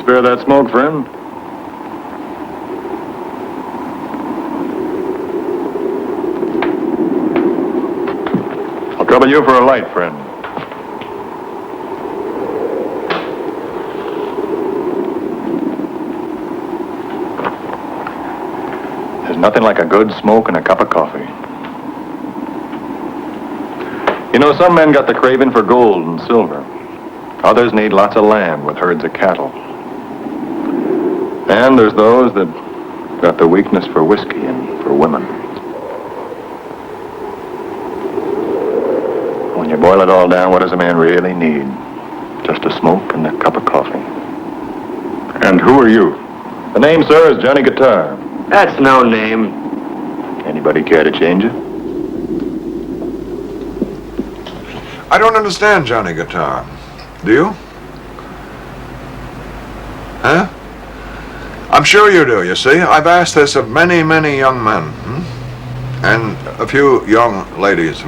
spare that smoke, friend? I'll trouble you for a light, friend. There's nothing like a good smoke and a cup of coffee. You know, some men got the craving for gold and silver. Others need lots of land with herds of cattle. And there's those that got the weakness for whiskey and for women. When you boil it all down, what does a man really need? Just a smoke and a cup of coffee. And who are you? The name, sir, is Johnny Guitar. That's no name. Anybody care to change it? I don't understand Johnny Guitar. Do you? Huh? I'm sure you do, you see. I've asked this of many, many young men, and a few young ladies,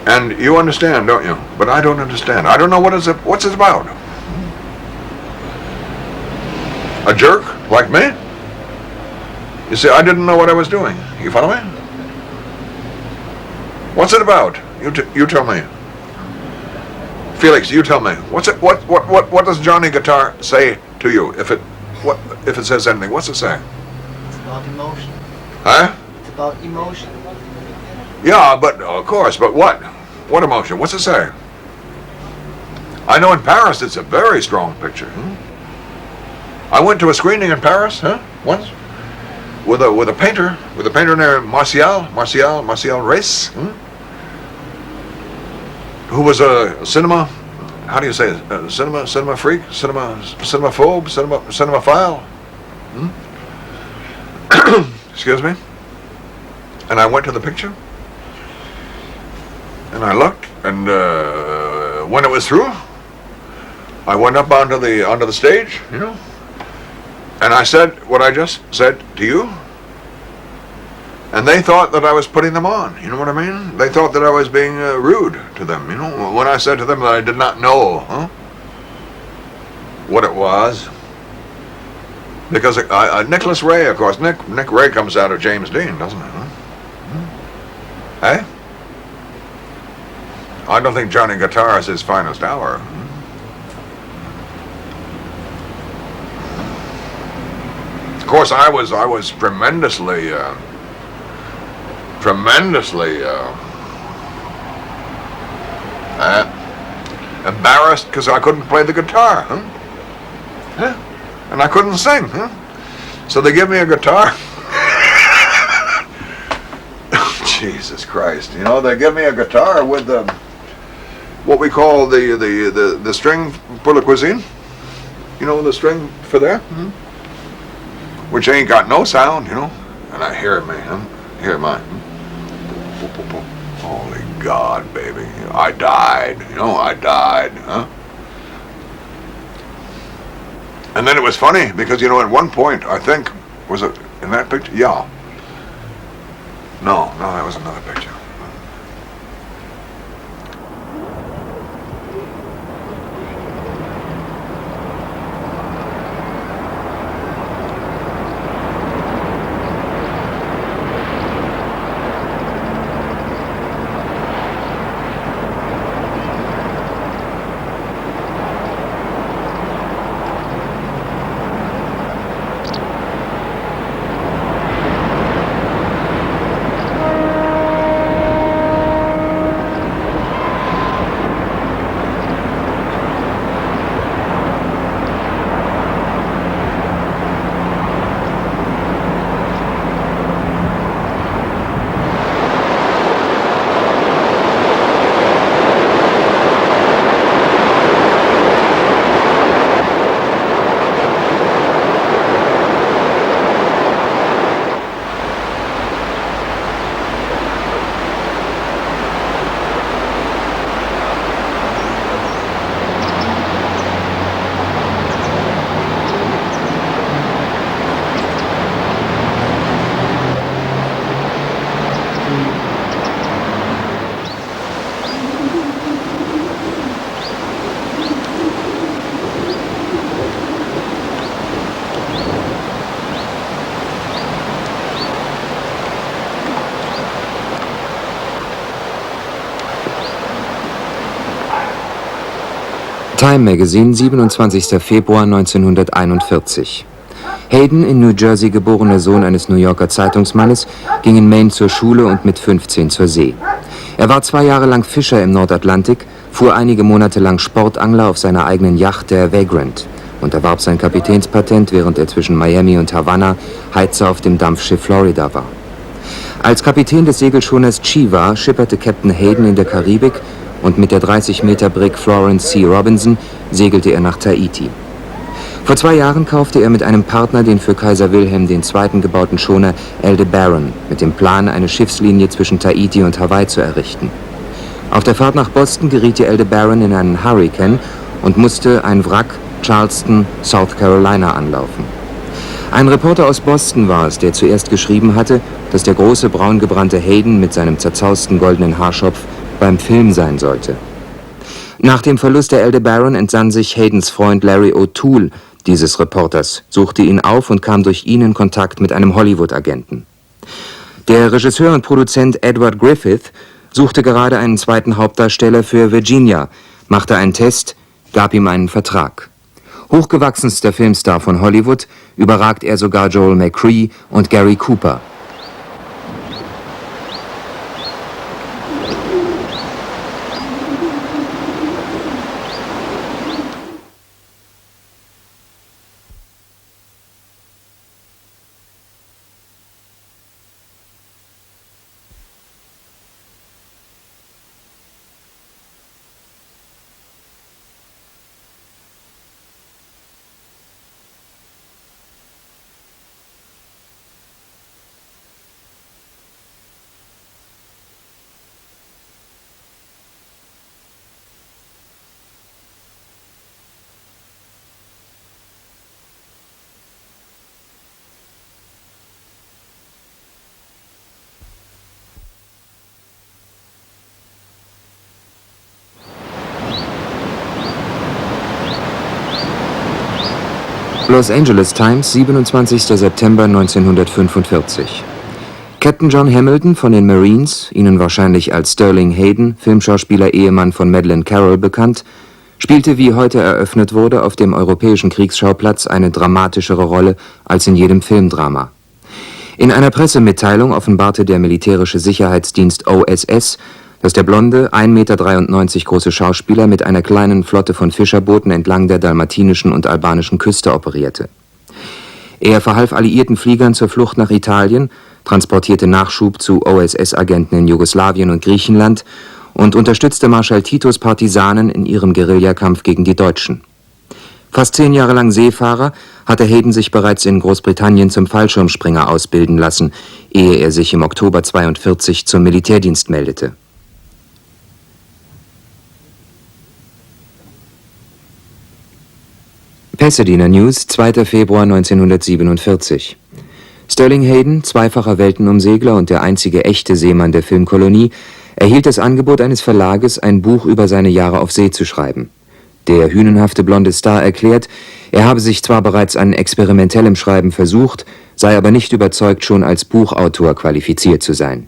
And you understand, don't you? But I don't understand. I don't know what's it about. A jerk like me? You see, I didn't know what I was doing. You follow me? What's it about? You tell me. Felix, you tell me. What does Johnny Guitar say to you? If it says anything, what's it say? It's about emotion. Huh? It's about emotion. Yeah, but of course, but what? What emotion? What's it say? I know in Paris it's a very strong picture. I went to a screening in Paris, once, with a painter named Martial Race, who was a cinema, how do you say it? Cinema freak, cinemaphobe, cinemaphile. Excuse me. And I went to the picture, and I looked, and when it was through, I went up onto the stage, and I said what I just said to you, and they thought that I was putting them on. You know what I mean? They thought that I was being rude to them. When I said to them that I did not know what it was, because Nicholas Ray, of course, Nick Ray comes out of James Dean, doesn't it? Hey? I don't think Johnny Guitar is his finest hour. Of course, I was tremendously embarrassed because I couldn't play the guitar, and I couldn't sing, So they give me a guitar. Jesus Christ! They give me a guitar with what we call the string pour la cuisine. The string for that, which ain't got no sound, And I hear it, man. Hear mine. Holy God, baby! I died. I died, And then it was funny because at one point I think was it in that picture? Yeah. No, that was another picture. Time Magazine, 27. Februar 1941. Hayden, in New Jersey geborener Sohn eines New Yorker Zeitungsmannes, ging in Maine zur Schule und mit 15 zur See. Er war 2 Jahre lang Fischer im Nordatlantik, fuhr einige Monate lang Sportangler auf seiner eigenen Yacht, der Vagrant, und erwarb sein Kapitänspatent, während er zwischen Miami und Havanna Heizer auf dem Dampfschiff Florida war. Als Kapitän des Segelschoners Chiva schipperte Captain Hayden in der Karibik und mit der 30-Meter-Brig Florence C. Robinson segelte er nach Tahiti. Vor 2 Jahren kaufte er mit einem Partner den für Kaiser Wilhelm II. Gebauten Schoner Aldebaran mit dem Plan, eine Schiffslinie zwischen Tahiti und Hawaii zu errichten. Auf der Fahrt nach Boston geriet die Aldebaran in einen Hurrikan und musste ein Wrack Charleston, South Carolina anlaufen. Ein Reporter aus Boston war es, der zuerst geschrieben hatte, dass der große braungebrannte Hayden mit seinem zerzausten goldenen Haarschopf beim Film sein sollte. Nach dem Verlust der Aldebaran entsann sich Haydens Freund Larry O'Toole dieses Reporters, suchte ihn auf und kam durch ihn in Kontakt mit einem Hollywood-Agenten. Der Regisseur und Produzent Edward Griffith suchte gerade einen zweiten Hauptdarsteller für Virginia, machte einen Test, gab ihm einen Vertrag. Hochgewachsenster Filmstar von Hollywood, überragt er sogar Joel McCrea und Gary Cooper. Los Angeles Times, 27. September 1945. Captain John Hamilton von den Marines, Ihnen wahrscheinlich als Sterling Hayden, Filmschauspieler, Ehemann von Madeleine Carroll bekannt, spielte, wie heute eröffnet wurde, auf dem europäischen Kriegsschauplatz eine dramatischere Rolle als in jedem Filmdrama. In einer Pressemitteilung offenbarte der militärische Sicherheitsdienst OSS, dass der blonde, 1,93 Meter große Schauspieler mit einer kleinen Flotte von Fischerbooten entlang der dalmatinischen und albanischen Küste operierte. Er verhalf alliierten Fliegern zur Flucht nach Italien, transportierte Nachschub zu OSS-Agenten in Jugoslawien und Griechenland und unterstützte Marschall Titos Partisanen in ihrem Guerillakampf gegen die Deutschen. Fast 10 Jahre lang Seefahrer, hatte Hayden sich bereits in Großbritannien zum Fallschirmspringer ausbilden lassen, ehe er sich im Oktober 1942 zum Militärdienst meldete. Pasadena News, 2. Februar 1947. Sterling Hayden, zweifacher Weltenumsegler und der einzige echte Seemann der Filmkolonie, erhielt das Angebot eines Verlages, ein Buch über seine Jahre auf See zu schreiben. Der hünenhafte blonde Star erklärt, er habe sich zwar bereits an experimentellem Schreiben versucht, sei aber nicht überzeugt, schon als Buchautor qualifiziert zu sein.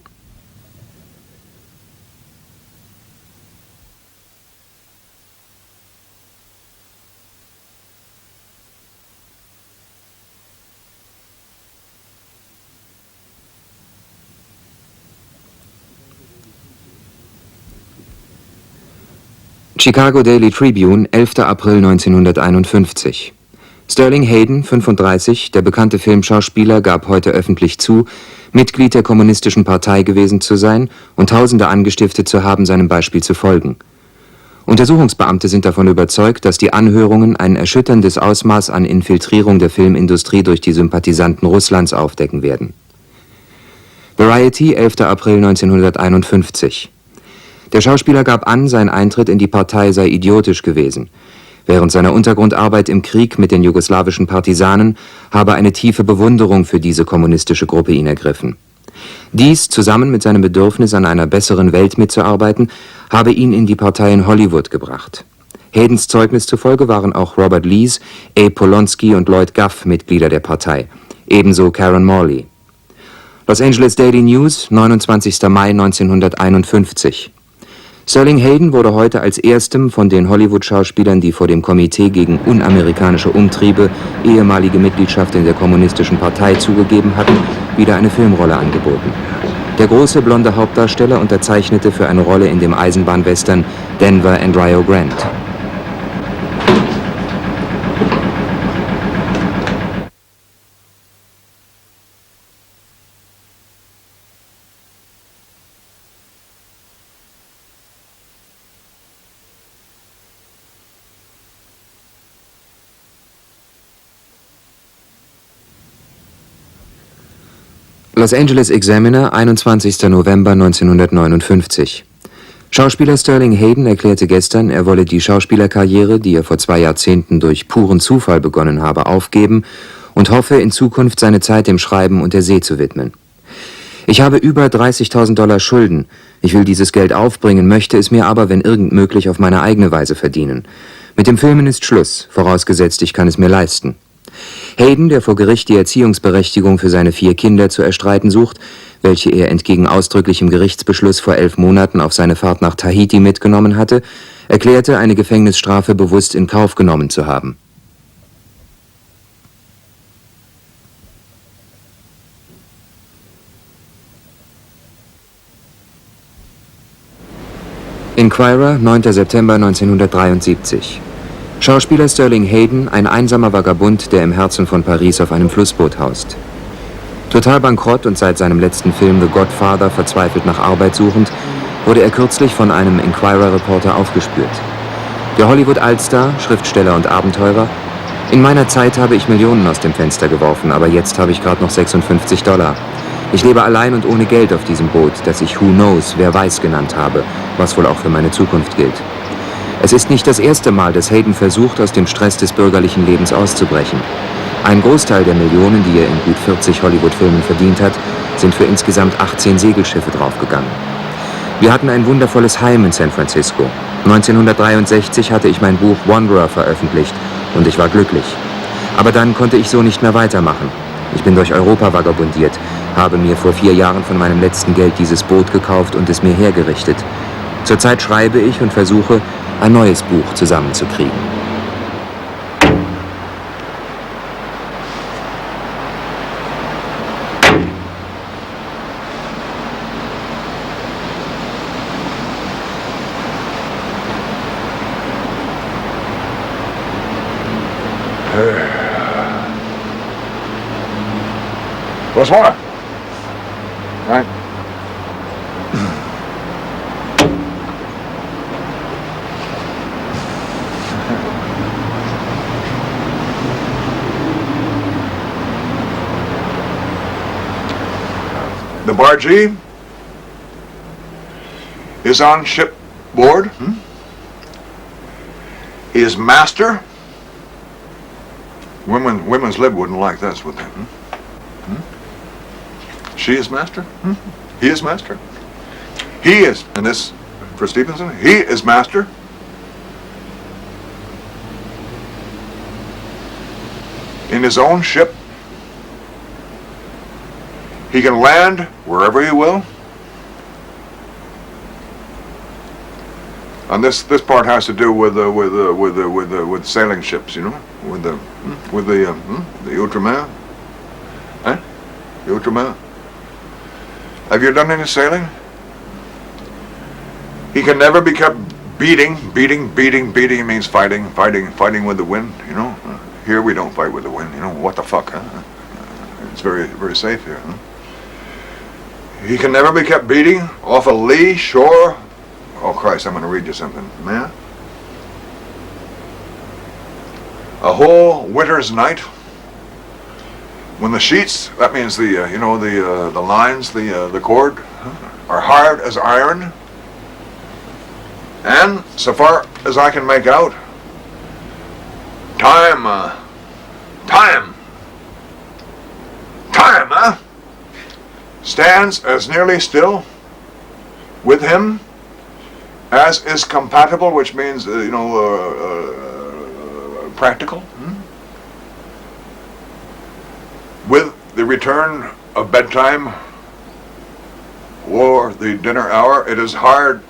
Chicago Daily Tribune, 11. April 1951. Sterling Hayden, 35, der bekannte Filmschauspieler, gab heute öffentlich zu, Mitglied der Kommunistischen Partei gewesen zu sein und Tausende angestiftet zu haben, seinem Beispiel zu folgen. Untersuchungsbeamte sind davon überzeugt, dass die Anhörungen ein erschütterndes Ausmaß an Infiltrierung der Filmindustrie durch die Sympathisanten Russlands aufdecken werden. Variety, 11. April 1951. Der Schauspieler gab an, sein Eintritt in die Partei sei idiotisch gewesen. Während seiner Untergrundarbeit im Krieg mit den jugoslawischen Partisanen habe eine tiefe Bewunderung für diese kommunistische Gruppe ihn ergriffen. Dies, zusammen mit seinem Bedürfnis, an einer besseren Welt mitzuarbeiten, habe ihn in die Partei in Hollywood gebracht. Haydens Zeugnis zufolge waren auch Robert Lees, A. Polonsky und Lloyd Gough Mitglieder der Partei, ebenso Karen Morley. Los Angeles Daily News, 29. Mai 1951. Sterling Hayden wurde heute als erstem von den Hollywood-Schauspielern, die vor dem Komitee gegen unamerikanische Umtriebe ehemalige Mitgliedschaft in der Kommunistischen Partei zugegeben hatten, wieder eine Filmrolle angeboten. Der große blonde Hauptdarsteller unterzeichnete für eine Rolle in dem Eisenbahnwestern Denver and Rio Grande. Los Angeles Examiner, 21. November 1959. Schauspieler Sterling Hayden erklärte gestern, er wolle die Schauspielerkarriere, die er vor 2 Jahrzehnten durch puren Zufall begonnen habe, aufgeben und hoffe, in Zukunft seine Zeit dem Schreiben und der See zu widmen. Ich habe über $30.000 Schulden. Ich will dieses Geld aufbringen, möchte es mir aber, wenn irgend möglich, auf meine eigene Weise verdienen. Mit dem Filmen ist Schluss, vorausgesetzt, ich kann es mir leisten. Hayden, der vor Gericht die Erziehungsberechtigung für seine 4 Kinder zu erstreiten sucht, welche er entgegen ausdrücklichem Gerichtsbeschluss vor 11 Monaten auf seine Fahrt nach Tahiti mitgenommen hatte, erklärte, eine Gefängnisstrafe bewusst in Kauf genommen zu haben. Inquirer, 9. September 1973. Schauspieler Sterling Hayden, ein einsamer Vagabund, der im Herzen von Paris auf einem Flussboot haust. Total bankrott und seit seinem letzten Film The Godfather verzweifelt nach Arbeit suchend, wurde er kürzlich von einem Inquirer-Reporter aufgespürt. Der Hollywood-Allstar, Schriftsteller und Abenteurer: In meiner Zeit habe ich Millionen aus dem Fenster geworfen, aber jetzt habe ich gerade noch $56. Ich lebe allein und ohne Geld auf diesem Boot, das ich Who Knows, wer weiß genannt habe, was wohl auch für meine Zukunft gilt. Es ist nicht das erste Mal, dass Hayden versucht, aus dem Stress des bürgerlichen Lebens auszubrechen. Ein Großteil der Millionen, die er in gut 40 Hollywood-Filmen verdient hat, sind für insgesamt 18 Segelschiffe draufgegangen. Wir hatten ein wundervolles Heim in San Francisco. 1963 hatte ich mein Buch Wanderer veröffentlicht und ich war glücklich. Aber dann konnte ich so nicht mehr weitermachen. Ich bin durch Europa vagabundiert, habe mir vor 4 Jahren von meinem letzten Geld dieses Boot gekauft und es mir hergerichtet. Zurzeit schreibe ich und versuche, ein neues Buch zusammenzukriegen. What's more? Right? The bargee is on shipboard. His master. Women's lib wouldn't like this, would they? She is master. He is master. He is, and this for Stevenson, he is master. In his own ship. He can land wherever he will. And this part has to do with sailing ships, you know, with the Outremer, eh? The Outremer. Have you done any sailing? He can never be kept beating means fighting with the wind, you know. Here we don't fight with the wind, you know. What the fuck, huh? It's very, very safe here, huh? He can never be kept beating off a lee shore. Oh Christ, I'm going to read you something, man. A whole winter's night, when the sheets, that means the the lines, the cord, are hard as iron, and so far as I can make out, time, stands as nearly still with him as is compatible, which means practical, with the return of bedtime or the dinner hour. It is hard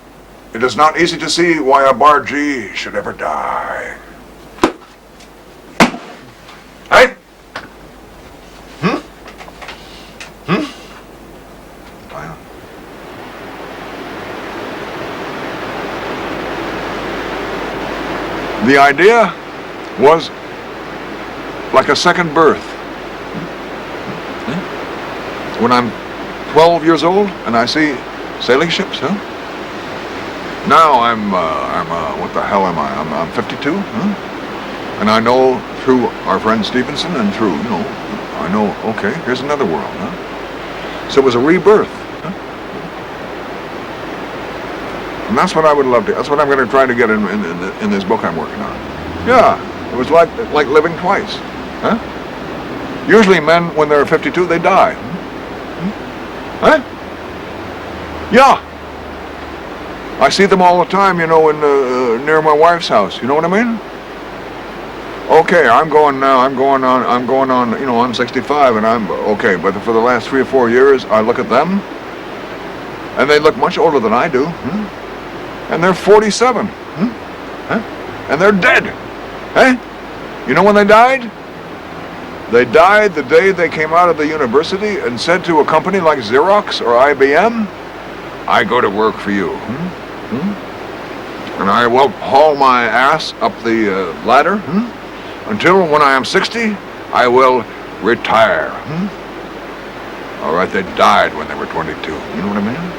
it is not easy to see why a bargee should ever die. Hey? Well. The idea was like a second birth. When I'm 12 years old and I see sailing ships, Now I'm what the hell am I? I'm 52, And I know through our friend Stevenson and through, I know, okay, here's another world, So it was a rebirth, And that's what I would love to, that's what I'm going to try to get in this book I'm working on. Yeah, it was like living twice, Usually men, when they're 52, they die. Yeah. I see them all the time, in near my wife's house. You know what I mean? Okay, I'm going now. I'm going on. I'm 65, and I'm okay. But for the last 3 or 4 years, I look at them, and they look much older than I do, and they're 47, and they're dead. You know when they died? They died the day they came out of the university and said to a company like Xerox or IBM, I go to work for you. And I will haul my ass up the ladder until when I am 60, I will retire. All right, they died when they were 22. You know what I mean?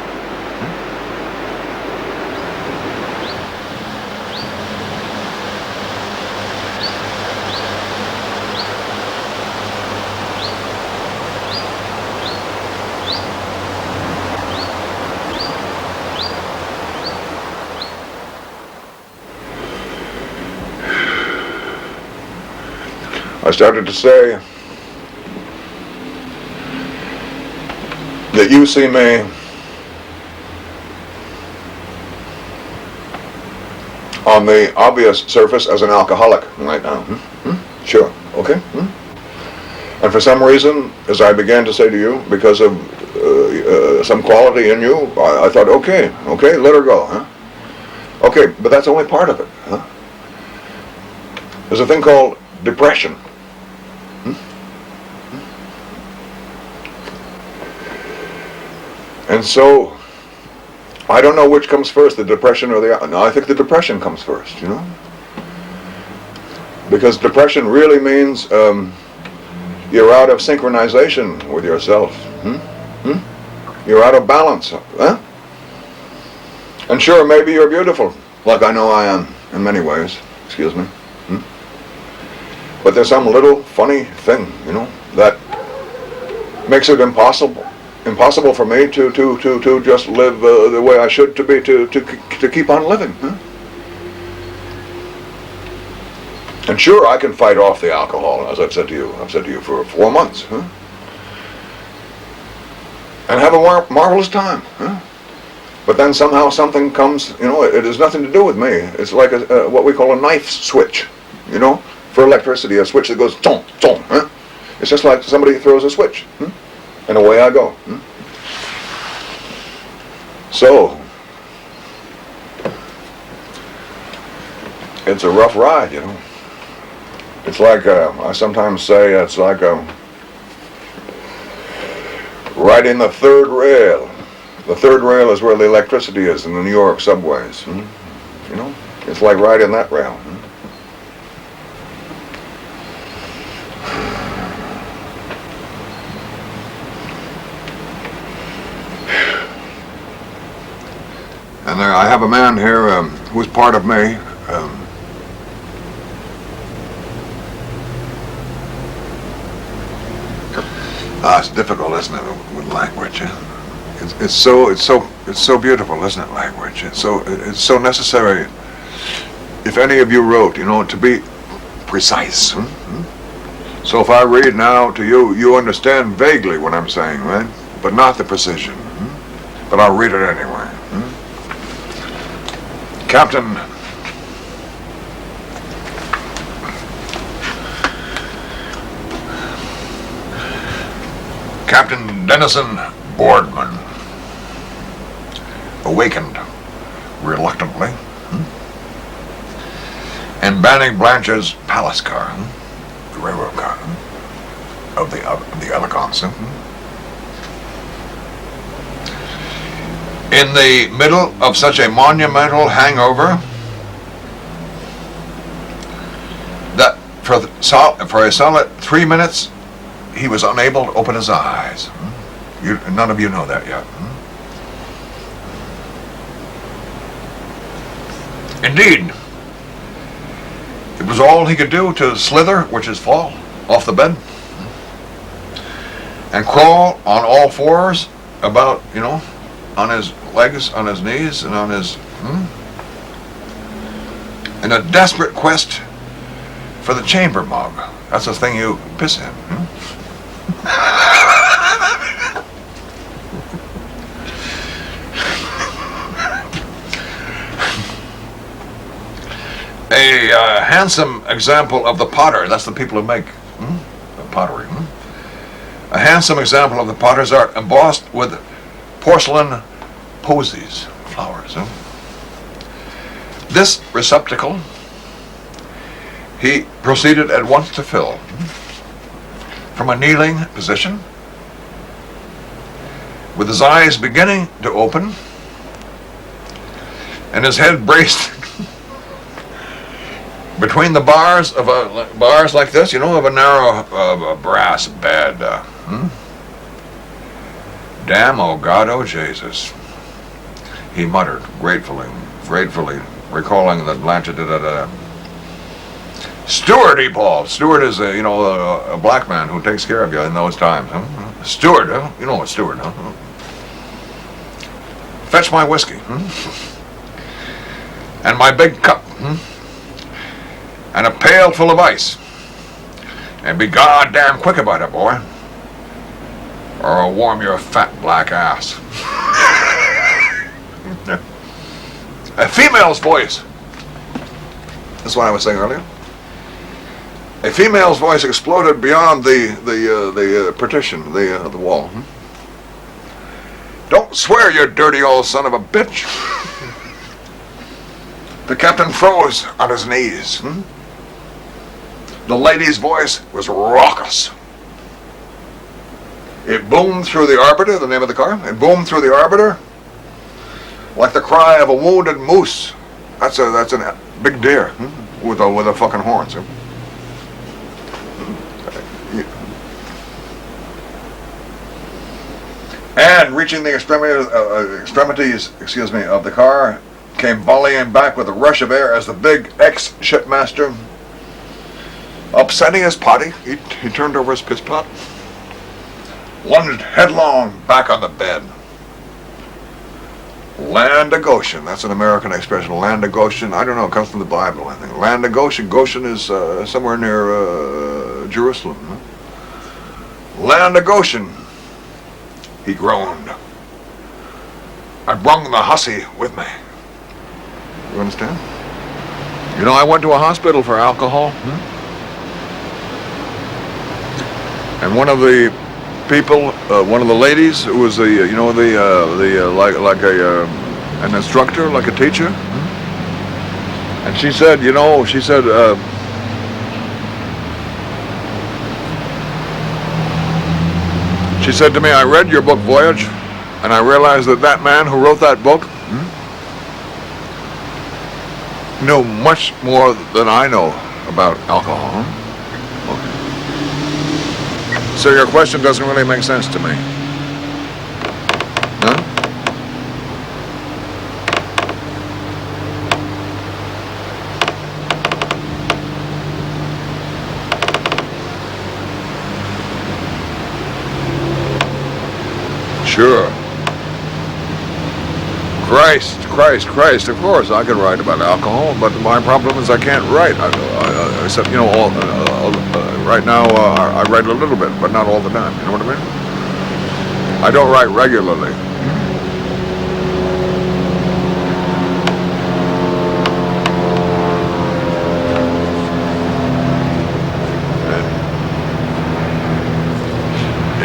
I started to say that you see me on the obvious surface as an alcoholic right now. Sure, okay. And for some reason, as I began to say to you, because of some quality in you, I thought, okay, let her go. Okay, but that's only part of it. There's a thing called depression. And so, I don't know which comes first, the depression or the... No, I think the depression comes first, Because depression really means you're out of synchronization with yourself. You're out of balance. And sure, maybe you're beautiful, like I know I am in many ways. Excuse me. But there's some little funny thing, that makes it impossible for me to just live the way I should to keep on living. And sure, I can fight off the alcohol, as I've said to you for 4 months, and have a marvelous time. But then somehow something comes, it has nothing to do with me. It's like what we call a knife switch, for electricity, a switch that goes tong, tong. It's just like somebody throws a switch. And away I go. So, it's a rough ride, It's like, I sometimes say, it's like riding the third rail. The third rail is where the electricity is in the New York subways. It's like riding that rail. And I have a man here who's part of me. It's difficult, isn't it, with language? It's so beautiful, isn't it? Language. It's so necessary. If any of you wrote, to be precise. So if I read now to you, you understand vaguely what I'm saying, right? But not the precision. But I'll read it anyway. Captain Dennison Boardman, awakened reluctantly, in Banning Blanche's palace car, the railroad car, of the elegance. In the middle of such a monumental hangover, that for a solid 3 minutes, he was unable to open his eyes. None of you know that yet. Indeed, it was all he could do to slither, which is fall, off the bed, and crawl on all fours about, on his legs, on his knees, and on his, in a desperate quest for the chamber mug. That's the thing you piss in. A handsome example of the potter, that's the people who make pottery. A handsome example of the potter's art, embossed with porcelain posies, flowers. This receptacle he proceeded at once to fill from a kneeling position, with his eyes beginning to open and his head braced between the bars of bars like this, of a narrow brass bed. Damn, oh God, oh Jesus, he muttered gratefully, recalling that Blanche did. Steward, he bawled. Steward is a black man who takes care of you in those times. Steward, you know what steward, Fetch my whiskey, and my big cup, and a pail full of ice. And be goddamn quick about it, boy, or I'll warm your fat black ass. A female's voice. That's what I was saying earlier. A female's voice exploded beyond the partition, the wall. Don't swear, you dirty old son of a bitch. The captain froze on his knees. The lady's voice was raucous. It boomed through the arbiter, the name of the car. It boomed through the arbiter like the cry of a wounded moose. That's a big deer with a fucking horns. And reaching the extremities, of the car, came volleying back with a rush of air as the big ex-shipmaster, upsetting his potty, he turned over his piss pot, lunged headlong back on the bed. Land of Goshen, that's an American expression. Land of Goshen, I don't know, it comes from the Bible, I think. Land of Goshen, Goshen is somewhere near Jerusalem. Land of Goshen, he groaned. I brung the hussy with me. You understand? I went to a hospital for alcohol. And one of the people, one of the ladies who was an instructor, like a teacher, and she said, she said to me, I read your book, Voyage, and I realized that man who wrote that book knew much more than I know about alcohol. So your question doesn't really make sense to me. Huh? Sure. Christ, of course I can write about alcohol, but my problem is I can't write. Except, right now I write a little bit, but not all the time, you know what I mean? I don't write regularly.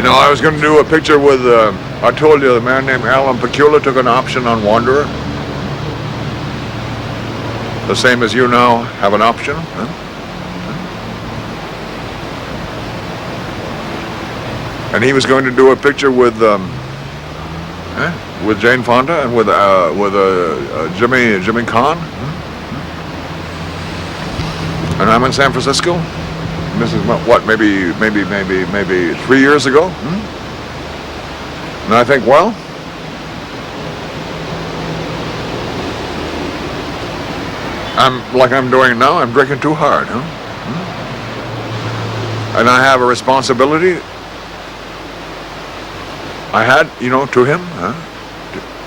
I was going to do a picture with, I told you, the man named Alan Pecula took an option on Wanderer. the same as you now have an option. Huh? And he was going to do a picture with Jane Fonda and with Jimmy Kahn. And I'm in San Francisco. And this is what, maybe 3 years ago. And I think, well, I'm doing now, I'm drinking too hard, and I have a responsibility. I had, to him,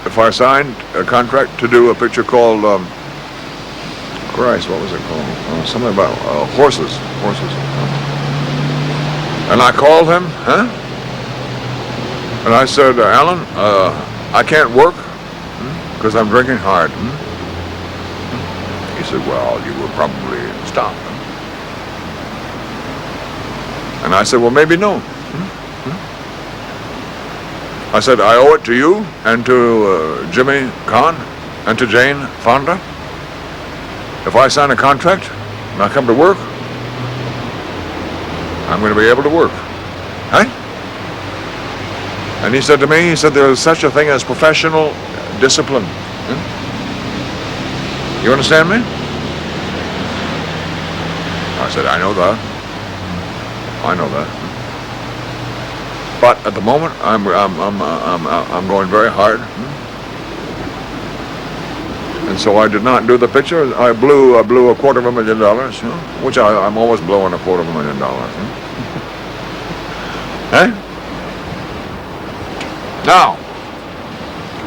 if I signed a contract to do a picture called, Christ, what was it called? Something about horses. And I called him, and I said, Alan, I can't work because I'm drinking hard. He said, well, you will probably stop. And I said, well, maybe no. I said, I owe it to you and to Jimmy Kahn and to Jane Fonda. If I sign a contract and I come to work, I'm going to be able to work. Hey? And he said to me, there is such a thing as professional discipline. You understand me? I said, I know that. But at the moment, I'm going very hard. And so I did not do the picture. I blew $250,000, which I'm always blowing $250,000. Hey? Now,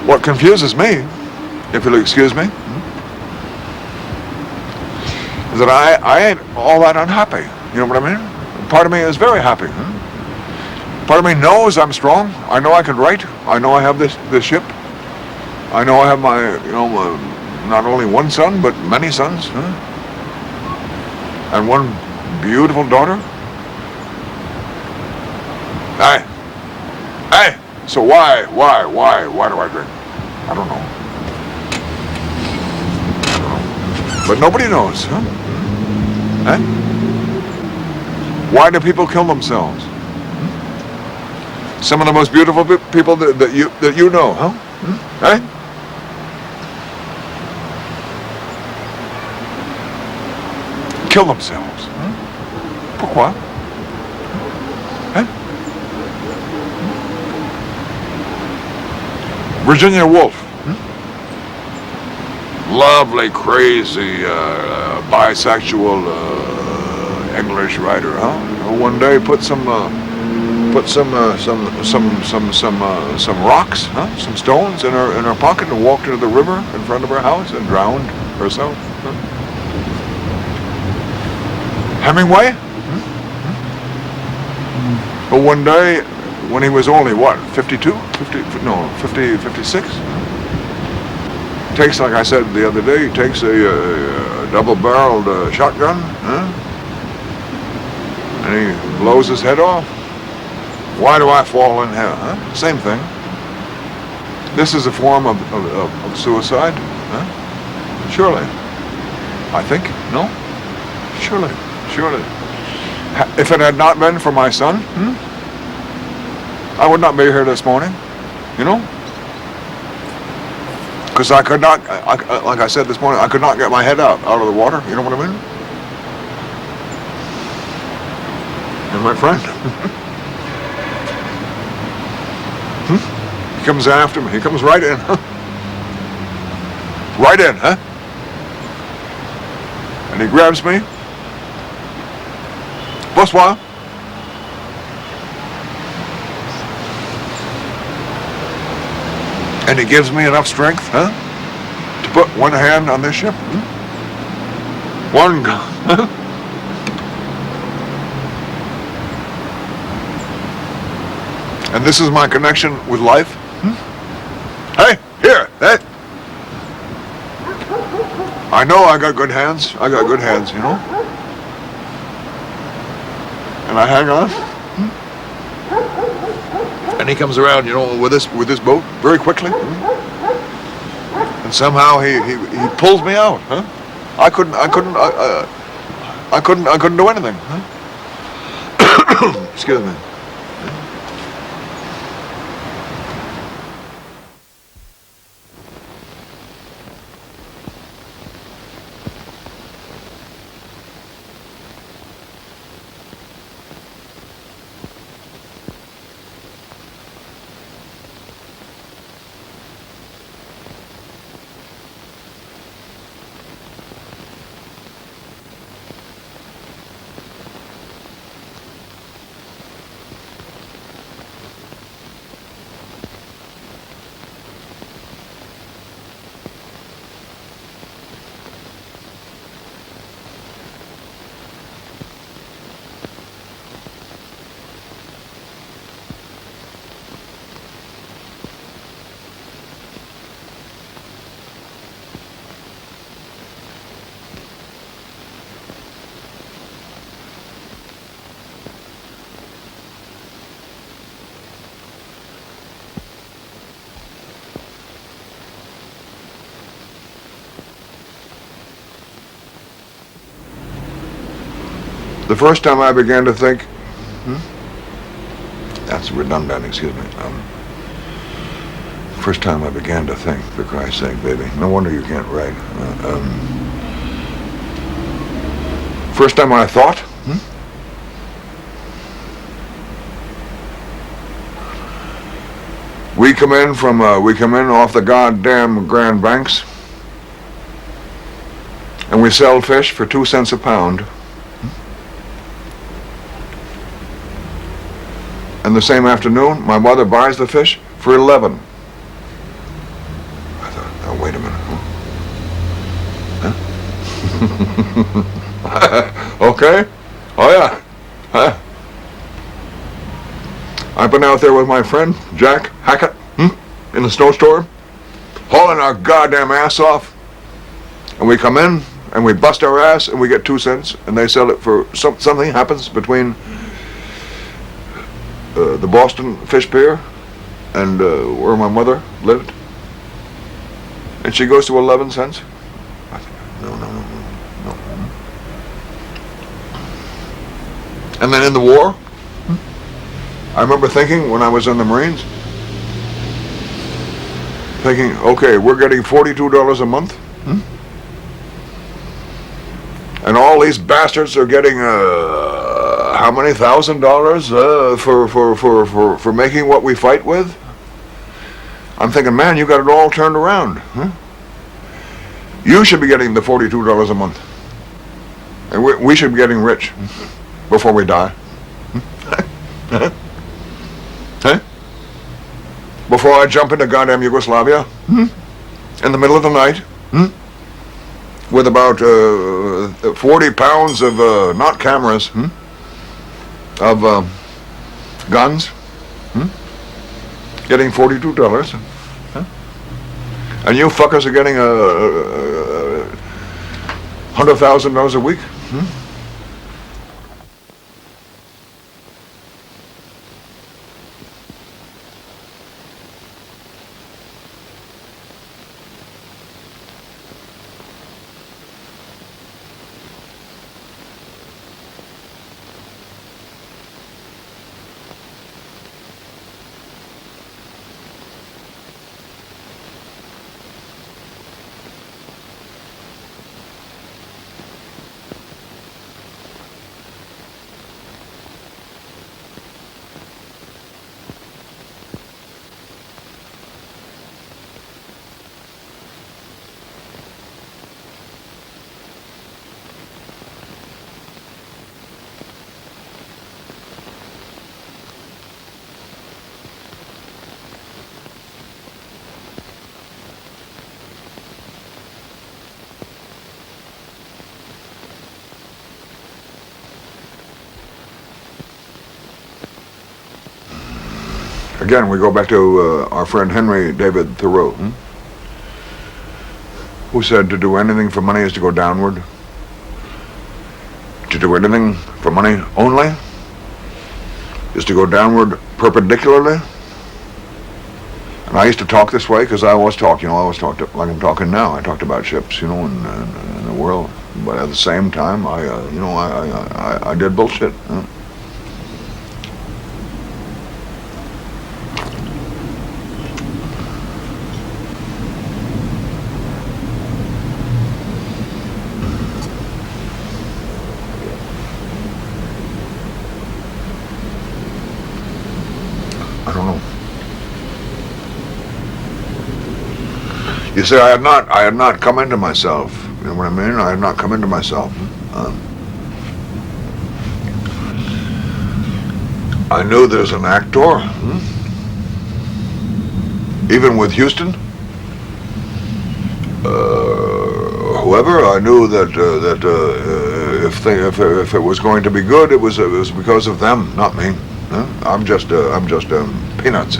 what confuses me, if you'll excuse me, is that I ain't all that unhappy. You know what I mean? Part of me is very happy. Part of me knows I'm strong. I know I can write. I know I have this ship. I know I have my, not only one son, but many sons. And one beautiful daughter. Hey, so why do I drink? I don't know. But nobody knows, Why do people kill themselves? Some of the most beautiful people that you know, Hey? Kill themselves. Pourquoi? Virginia Woolf. Lovely, crazy, bisexual English writer, One day put some rocks, some stones in her pocket and walked into the river in front of her house and drowned herself. Hemingway? But one day, when he was only, 56? Takes, like I said the other day, he takes a double-barreled shotgun, and he blows his head off. Why do I fall in hell? Same thing. This is a form of suicide, Surely. I think, no? Surely. If it had not been for my son, I would not be here this morning, Because I could not, like I said this morning, I could not get my head out of the water, you know what I mean? And my friend, he comes after me, he comes right in, Right in, And he grabs me. Bonsoir. And he gives me enough strength, to put one hand on this ship. One. And this is my connection with life. Hey, here, hey. I know I got good hands. And I hang on. And he comes around, with this boat very quickly. And somehow he pulls me out, I couldn't do anything. Huh? Excuse me. The first time I began to think, that's redundant, excuse me. First time I began to think, for Christ's sake, baby. No wonder you can't write. First time I thought, we come in off the goddamn Grand Banks, and we sell fish for 2 cents a pound. And the same afternoon, my mother buys the fish for 11. I thought, oh, wait a minute. Huh? Okay. Oh, yeah. Huh? I've been out there with my friend, Jack Hackett, in the snowstorm, hauling our goddamn ass off. And we come in, and we bust our ass, and we get 2 cents, and they sell it for something happens between the Boston Fish Pier and where my mother lived, and she goes to 11 cents. I think, no. And then in the war, I remember thinking when I was in the Marines, thinking, okay, we're getting $42 a month, and all these bastards are getting how many $1,000 for making what we fight with? I'm thinking, man, you got it all turned around. You should be getting the $42 a month, and we should be getting rich before we die. Huh? Before I jump into goddamn Yugoslavia in the middle of the night with about 40 pounds of not cameras. Of guns, getting $42, and you fuckers are getting $100,000 a week. Again, we go back to our friend Henry David Thoreau, who said to do anything for money is to go downward. To do anything for money only is to go downward perpendicularly. And I used to talk this way because I always talk, I always talked like I'm talking now. I talked about ships, and the world. But at the same time, I did bullshit. I don't know. You see, I had not come into myself. You know what I mean? I had not come into myself. I knew there's an actor. Even with Houston, whoever, I knew that if it was going to be good, it was because of them, not me. I'm just peanuts.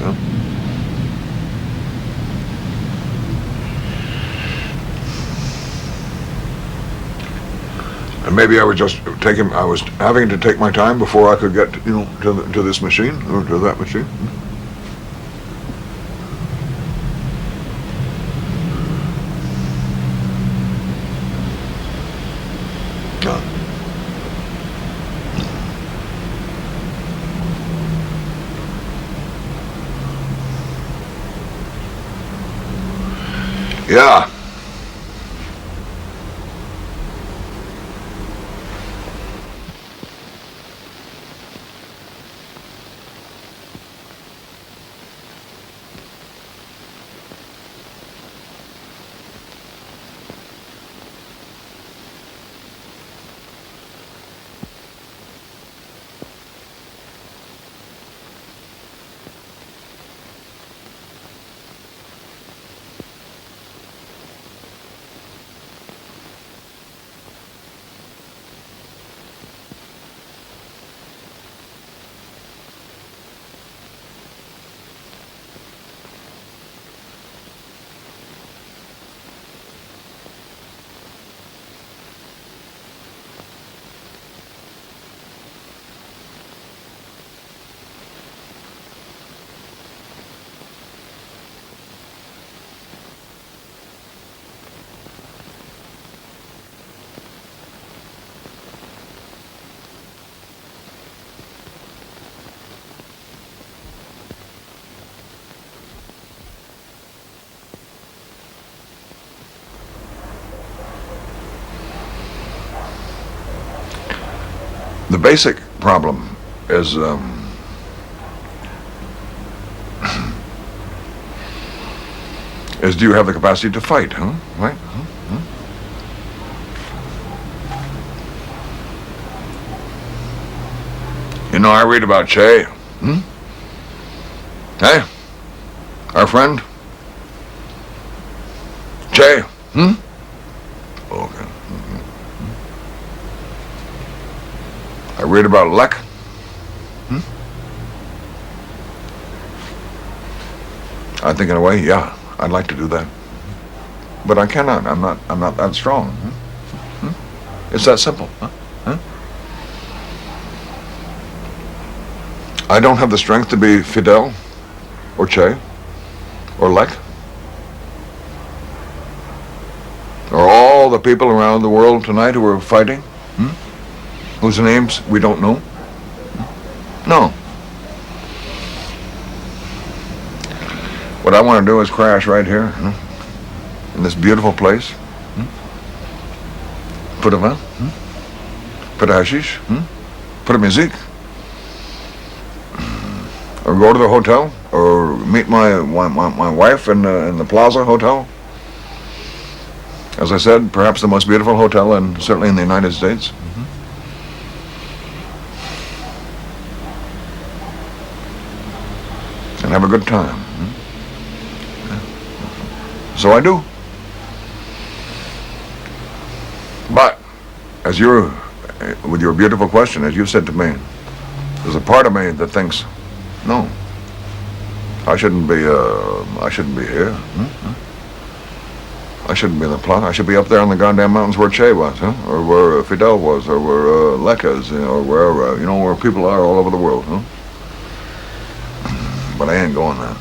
And maybe I was just I was having to take my time before I could get, to this machine or to that machine. Yeah. The basic problem is do you have the capacity to fight, huh? Right? I read about Che. Hey, our friend Che. Okay. I read about Lek. I think in a way, yeah, I'd like to do that, but I cannot. I'm not that strong. It's that simple. I don't have the strength to be Fidel, or Che, or Lek, or all the people around the world tonight who are fighting. Whose names we don't know? No. What I want to do is crash right here, in this beautiful place. Put a vin, put a hashish, put a music, or go to the hotel, or meet my wife in the Plaza Hotel. As I said, perhaps the most beautiful hotel, and certainly in the United States. And have a good time. So I do. But, with your beautiful question, as you said to me, there's a part of me that thinks, no, I shouldn't be here. I shouldn't be in the plot. I should be up there in the goddamn mountains where Che was, or where Fidel was, or where Lek is, or wherever, where people are all over the world, But I ain't going there.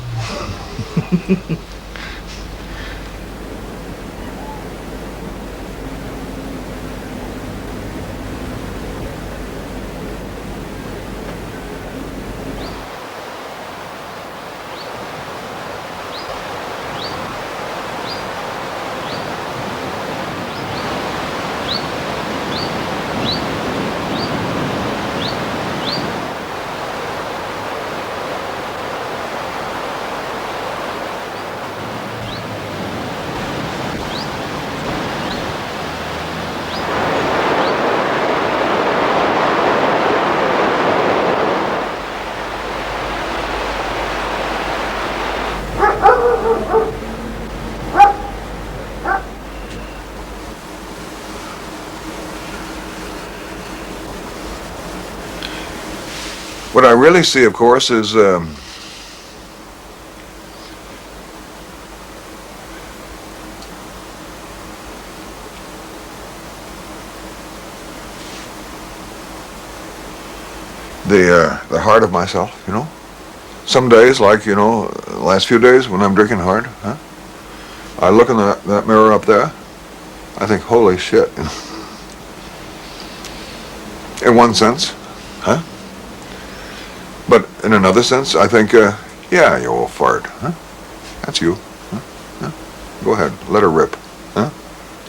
What I really see, of course, is the heart of myself, you know. Some days, like, you know, the last few days when I'm drinking hard, huh? I look in that mirror up there, I think, holy shit, you know. In one sense, huh? But in another sense, I think, yeah, you old fart, huh? That's you, huh? Huh? Go ahead, let her rip, huh?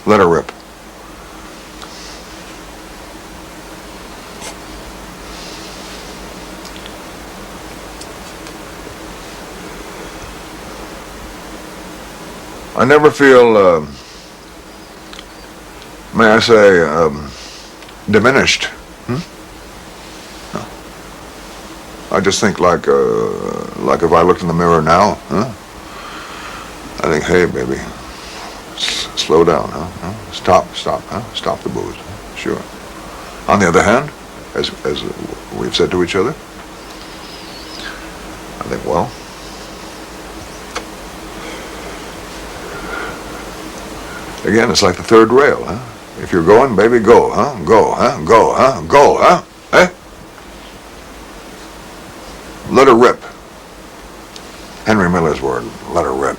Let her rip. I never feel, may I say, diminished. I just think like if I looked in the mirror now, huh? I think, hey, baby, slow down, huh? Stop, huh? Stop the booze, huh? Sure. On the other hand, as we've said to each other, I think, well, again, it's like the third rail, huh? If you're going, baby, go, huh? Go, huh? Go, huh? Go, huh? Eh? Let her rip. Henry Miller's word, let her rip.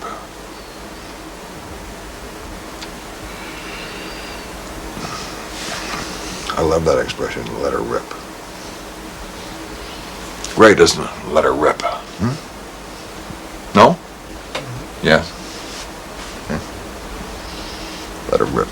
I love that expression, let her rip. Great, isn't it? Let her rip. Hmm? No? Yes. Hmm? Let her rip.